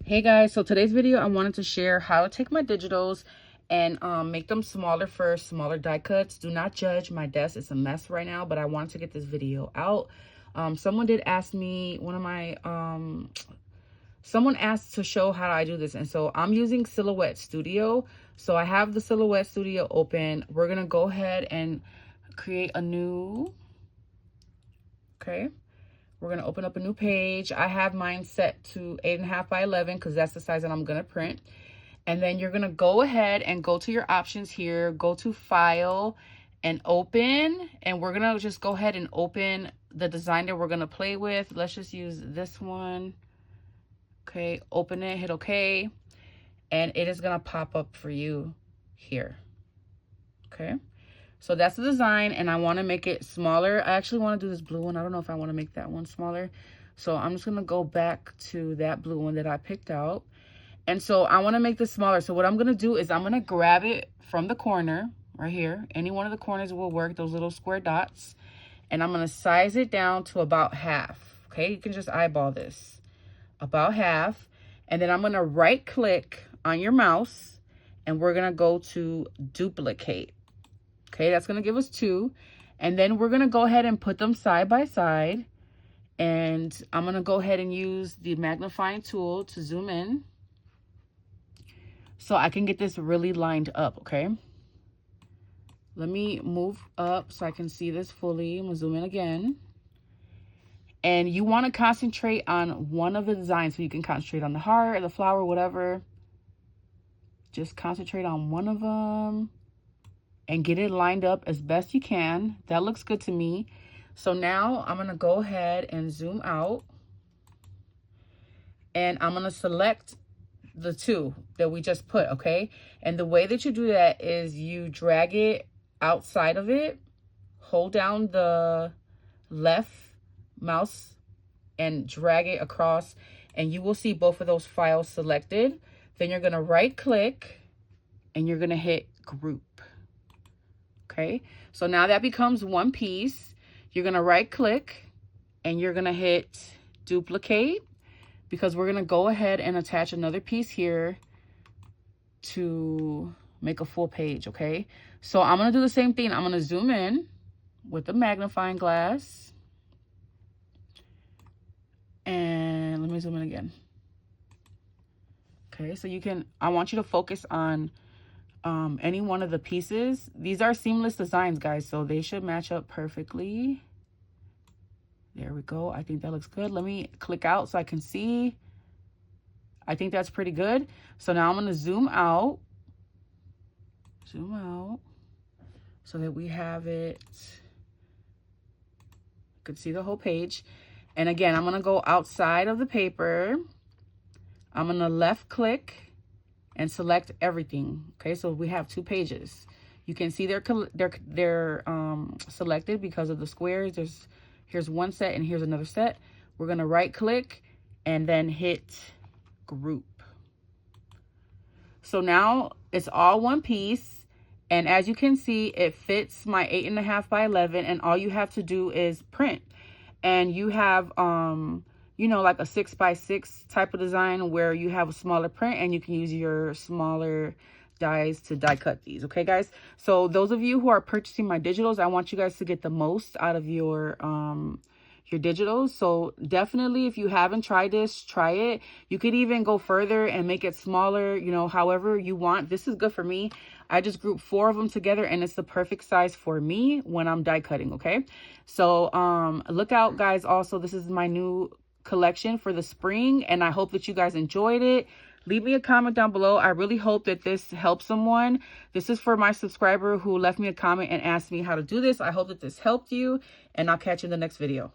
Hey guys, so today's video I wanted to share how to take my digitals and make them smaller for smaller die cuts. Do not judge, my desk is a mess right now, but I wanted to get this video out. Someone did ask me, someone asked to show how I do this, and so I'm using Silhouette Studio. So I have the Silhouette Studio open. We're gonna go ahead and create a new, okay? We're going to open up a new page. I have mine set to 8.5 by 11 because that's the size that I'm going to print. And then you're going to go ahead and go to your options here. Go to File and Open. And we're going to just go ahead and open the design that we're going to play with. Let's just use this one. Okay, open it, hit OK. And it is going to pop up for you here. Okay. So that's the design, and I want to make it smaller. I actually want to do this blue one. I don't know if I want to make that one smaller. So I'm just going to go back to that blue one that I picked out. And so I want to make this smaller. So what I'm going to do is I'm going to grab it from the corner right here. Any one of the corners will work, those little square dots. And I'm going to size it down to about half. Okay, you can just eyeball this. About half. And then I'm going to right click on your mouse, and we're going to go to duplicate. Okay, that's going to give us 2. And then we're going to go ahead and put them side by side. And I'm going to go ahead and use the magnifying tool to zoom in so I can get this really lined up, okay? Let me move up so I can see this fully. I'm going to zoom in again. And you want to concentrate on one of the designs. So you can concentrate on the heart or the flower, whatever. Just concentrate on one of them and get it lined up as best you can. That looks good to me. So now I'm gonna go ahead and zoom out. And I'm gonna select the 2 that we just put, okay? And the way that you do that is you drag it outside of it, hold down the left mouse and drag it across, and you will see both of those files selected. Then you're gonna right click and you're gonna hit group. Okay, so now that becomes one piece. You're going to right click and you're going to hit duplicate, because we're going to go ahead and attach another piece here to make a full page. Okay, so I'm going to do the same thing. I'm going to zoom in with the magnifying glass, and let me zoom in again. Okay, so you can, I want you to focus on any one of the pieces. These are seamless designs, guys, so they should match up perfectly. There we go. I think that looks good. Let me click out so I can see. I think that's pretty good. So now I'm going to zoom out so that we have it. You can see the whole page. And again, I'm going to go outside of the paper. I'm going to left click and select everything. Okay, so we have 2 pages. You can see they're selected because of the squares. Here's one set and here's another set. We're gonna right click and then hit group. So now it's all one piece, and as you can see, it fits my 8.5 by 11, and all you have to do is print. And you have you know, like a 6 by 6 type of design where you have a smaller print and you can use your smaller dies to die cut these. Okay, guys? So those of you who are purchasing my digitals, I want you guys to get the most out of your digitals. So definitely, if you haven't tried this, try it. You could even go further and make it smaller, you know, however you want. This is good for me. I just grouped 4 of them together, and it's the perfect size for me when I'm die cutting. Okay, so look out, guys. Also, this is my new collection for the spring, and I hope that you guys enjoyed it. Leave me a comment down below. I really hope that this helps someone. This is for my subscriber who left me a comment and asked me how to do this. I hope that this helped you, and I'll catch you in the next video.